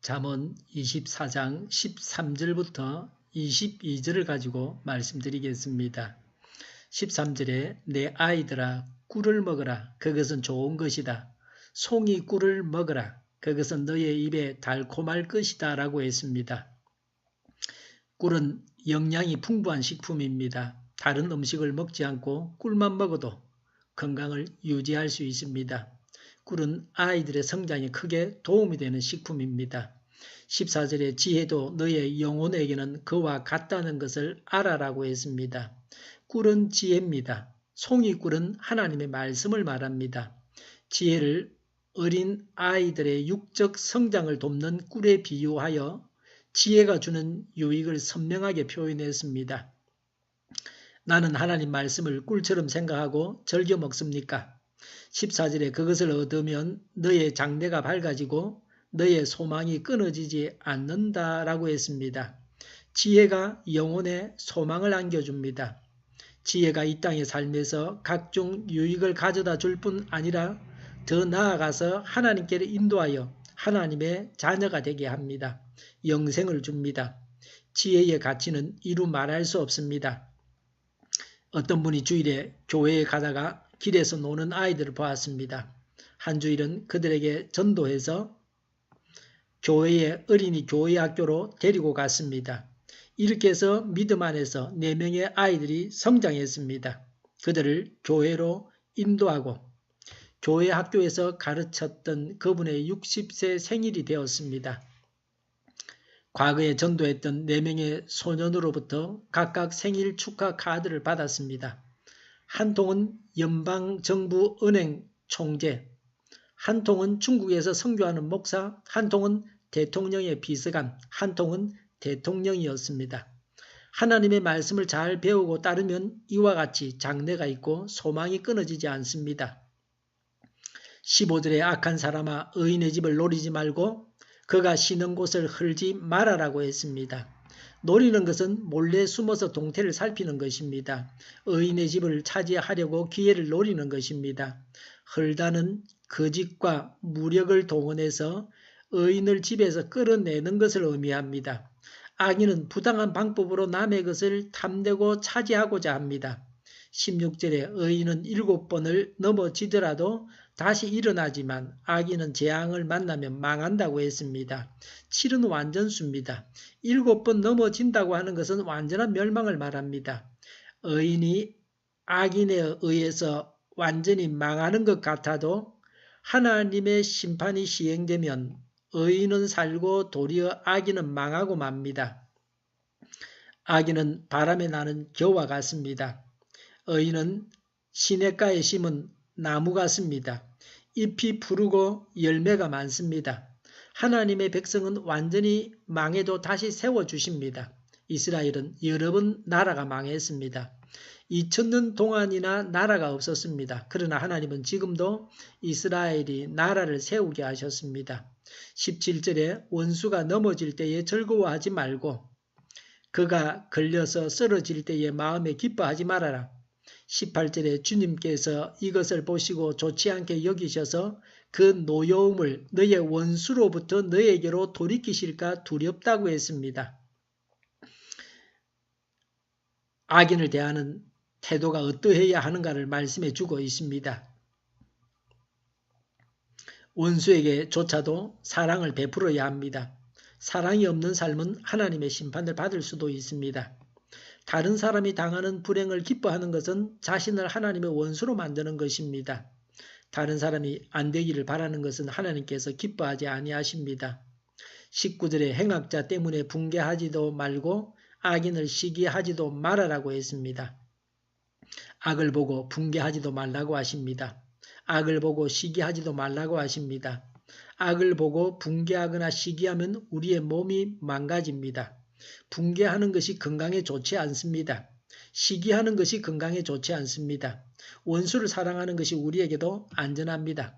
잠언 24장 13절부터 22절을 가지고 말씀드리겠습니다. 13절에 내 아이들아 꿀을 먹어라. 그것은 좋은 것이다. 송이 꿀을 먹어라. 그것은 너의 입에 달콤할 것이다 라고 했습니다. 꿀은 영양이 풍부한 식품입니다. 다른 음식을 먹지 않고 꿀만 먹어도 건강을 유지할 수 있습니다. 꿀은 아이들의 성장에 크게 도움이 되는 식품입니다. 14절에 지혜도 너의 영혼에게는 그와 같다는 것을 알아라고 했습니다. 꿀은 지혜입니다. 송이꿀은 하나님의 말씀을 말합니다. 지혜를 어린 아이들의 육적 성장을 돕는 꿀에 비유하여 지혜가 주는 유익을 선명하게 표현했습니다. 나는 하나님 말씀을 꿀처럼 생각하고 즐겨 먹습니까? 14절에 그것을 얻으면 너의 장래가 밝아지고 너의 소망이 끊어지지 않는다라고 했습니다. 지혜가 영혼에 소망을 안겨줍니다. 지혜가 이 땅의 삶에서 각종 유익을 가져다 줄 뿐 아니라 더 나아가서 하나님께로 인도하여 하나님의 자녀가 되게 합니다. 영생을 줍니다. 지혜의 가치는 이루 말할 수 없습니다. 어떤 분이 주일에 교회에 가다가 길에서 노는 아이들을 보았습니다. 한 주일은 그들에게 전도해서 어린이 교회 학교로 데리고 갔습니다. 이렇게 해서 믿음 안에서 4명의 아이들이 성장했습니다. 그들을 교회로 인도하고 교회 학교에서 가르쳤던 그분의 60세 생일이 되었습니다. 과거에 전도했던 4명의 소년으로부터 각각 생일 축하 카드를 받았습니다. 한 통은 연방정부 은행 총재, 한 통은 중국에서 선교하는 목사, 한 통은 대통령의 비서관, 한 통은 대통령이었습니다. 하나님의 말씀을 잘 배우고 따르면 이와 같이 장래가 있고 소망이 끊어지지 않습니다. 15절에 악한 사람아 의인의 집을 노리지 말고 그가 쉬는 곳을 헐지 말아라고 했습니다. 노리는 것은 몰래 숨어서 동태를 살피는 것입니다. 의인의 집을 차지하려고 기회를 노리는 것입니다. 헐다는 거짓과 무력을 동원해서 의인을 집에서 끌어내는 것을 의미합니다. 악인은 부당한 방법으로 남의 것을 탐내고 차지하고자 합니다. 16절에 의인은 7번을 넘어지더라도 다시 일어나지만 악인은 재앙을 만나면 망한다고 했습니다. 7은 완전수입니다. 7번 넘어진다고 하는 것은 완전한 멸망을 말합니다. 의인이 악인에 의해서 완전히 망하는 것 같아도 하나님의 심판이 시행되면 의인은 살고 도리어 악인은 망하고 맙니다. 악인은 바람에 나는 겨와 같습니다. 의인은 시냇가에 심은 나무 같습니다. 잎이 푸르고 열매가 많습니다. 하나님의 백성은 완전히 망해도 다시 세워주십니다. 이스라엘은 여러 번 나라가 망했습니다. 2000년 동안이나 나라가 없었습니다. 그러나 하나님은 지금도 이스라엘이 나라를 세우게 하셨습니다. 17절에 원수가 넘어질 때에 즐거워하지 말고 그가 걸려서 쓰러질 때에 마음에 기뻐하지 말아라. 18절에 주님께서 이것을 보시고 좋지 않게 여기셔서 그 노여움을 너의 원수로부터 너에게로 돌이키실까 두렵다고 했습니다. 악인을 대하는 태도가 어떠해야 하는가를 말씀해 주고 있습니다. 원수에게조차도 사랑을 베풀어야 합니다. 사랑이 없는 삶은 하나님의 심판을 받을 수도 있습니다. 다른 사람이 당하는 불행을 기뻐하는 것은 자신을 하나님의 원수로 만드는 것입니다. 다른 사람이 안 되기를 바라는 것은 하나님께서 기뻐하지 아니하십니다. 19절에 행악자 때문에 붕괴하지도 말고 악인을 시기하지도 말아라고 했습니다. 악을 보고 붕괴하지도 말라고 하십니다. 악을 보고 시기하지도 말라고 하십니다. 악을 보고 붕괴하거나 시기하면 우리의 몸이 망가집니다. 붕괴하는 것이 건강에 좋지 않습니다. 시기하는 것이 건강에 좋지 않습니다. 원수를 사랑하는 것이 우리에게도 안전합니다.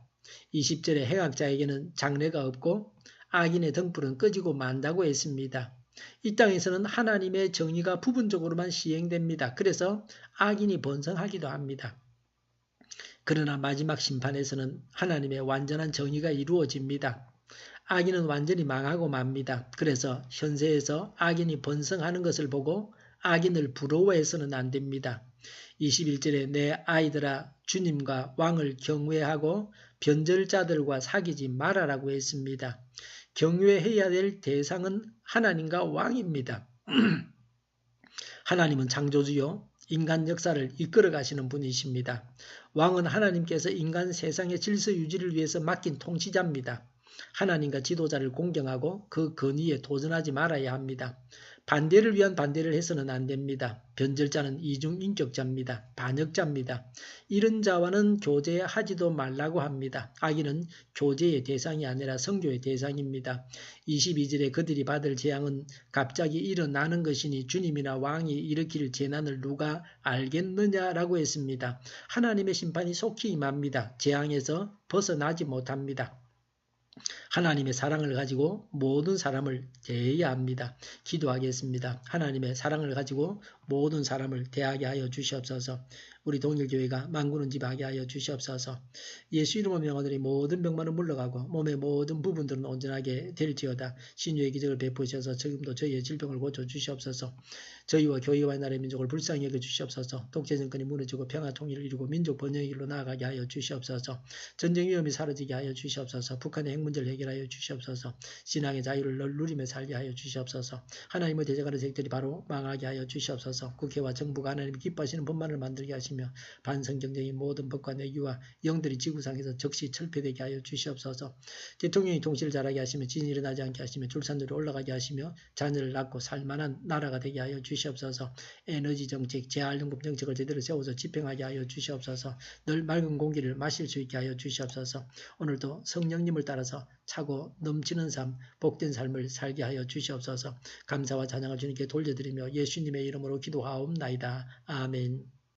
20절에 행악자에게는 장래가 없고 악인의 등불은 꺼지고 만다고 했습니다. 이 땅에서는 하나님의 정의가 부분적으로만 시행됩니다. 그래서 악인이 번성하기도 합니다. 그러나 마지막 심판에서는 하나님의 완전한 정의가 이루어집니다. 악인은 완전히 망하고 맙니다. 그래서 현세에서 악인이 번성하는 것을 보고 악인을 부러워해서는 안 됩니다. 21절에 내 아이들아 주님과 왕을 경외하고 변절자들과 사귀지 말아라고 했습니다. 경외해야 될 대상은 하나님과 왕입니다. 하나님은 창조주요 인간 역사를 이끌어 가시는 분이십니다. 왕은 하나님께서 인간 세상의 질서 유지를 위해서 맡긴 통치자입니다. 하나님과 지도자를 공경하고 그 권위에 도전하지 말아야 합니다. 반대를 위한 반대를 해서는 안 됩니다. 변절자는 이중인격자입니다. 반역자입니다. 이런 자와는 교제하지도 말라고 합니다. 악인은 교제의 대상이 아니라 성교의 대상입니다. 22절에 그들이 받을 재앙은 갑자기 일어나는 것이니 주님이나 왕이 일으킬 재난을 누가 알겠느냐라고 했습니다. 하나님의 심판이 속히 임합니다. 재앙에서 벗어나지 못합니다. 하나님의 사랑을 가지고 모든 사람을 대해야 합니다. 기도하겠습니다. 하나님의 사랑을 가지고 모든 사람을 대하게 하여 주시옵소서. 우리 동일교회가 만군을 지배하게 하여 주시옵소서. 예수 이름으로 명하노니 모든 병만은 물러가고 몸의 모든 부분들은 온전하게 될지어다. 신유의 기적을 베푸셔서 지금도 저희의 질병을 고쳐 주시옵소서. 저희와 교회와 나라의 민족을 불쌍히 여겨 주시옵소서. 독재 정권이 무너지고 평화 통일을 이루고 민족 번영의 길로 나아가게 하여 주시옵소서. 전쟁 위험이 사라지게 하여 주시옵소서. 북한의 핵 문제를 해결하여 주시옵소서. 신앙의 자유를 누리며 살게 하여 주시옵소서. 하나님의 대적하는 세력들이 바로 망하게 하여 주시옵소서. 국회와 정부가 하나님이 기뻐하시는 법만을 만들게 하시며 반성경쟁의 모든 법과 내규와 영들이 지구상에서 즉시 철폐되게 하여 주시옵소서. 대통령이 통치를 잘하게 하시며 지진이 일어나지 않게 하시며 출산율이 올라가게 하시며 자녀를 낳고 살만한 나라가 되게 하여 주시옵소서. 에너지 정책, 재활용금 정책을 제대로 세워서 집행하게 하여 주시옵소서. 늘 맑은 공기를 마실 수 있게 하여 주시옵소서. 오늘도 성령님을 따라서 차고 넘치는 삶, 복된 삶을 살게 하여 주시옵소서. 감사와 찬양을 주님께 돌려드리며 예수님의 이름으로 기도하옵나이다. 아멘.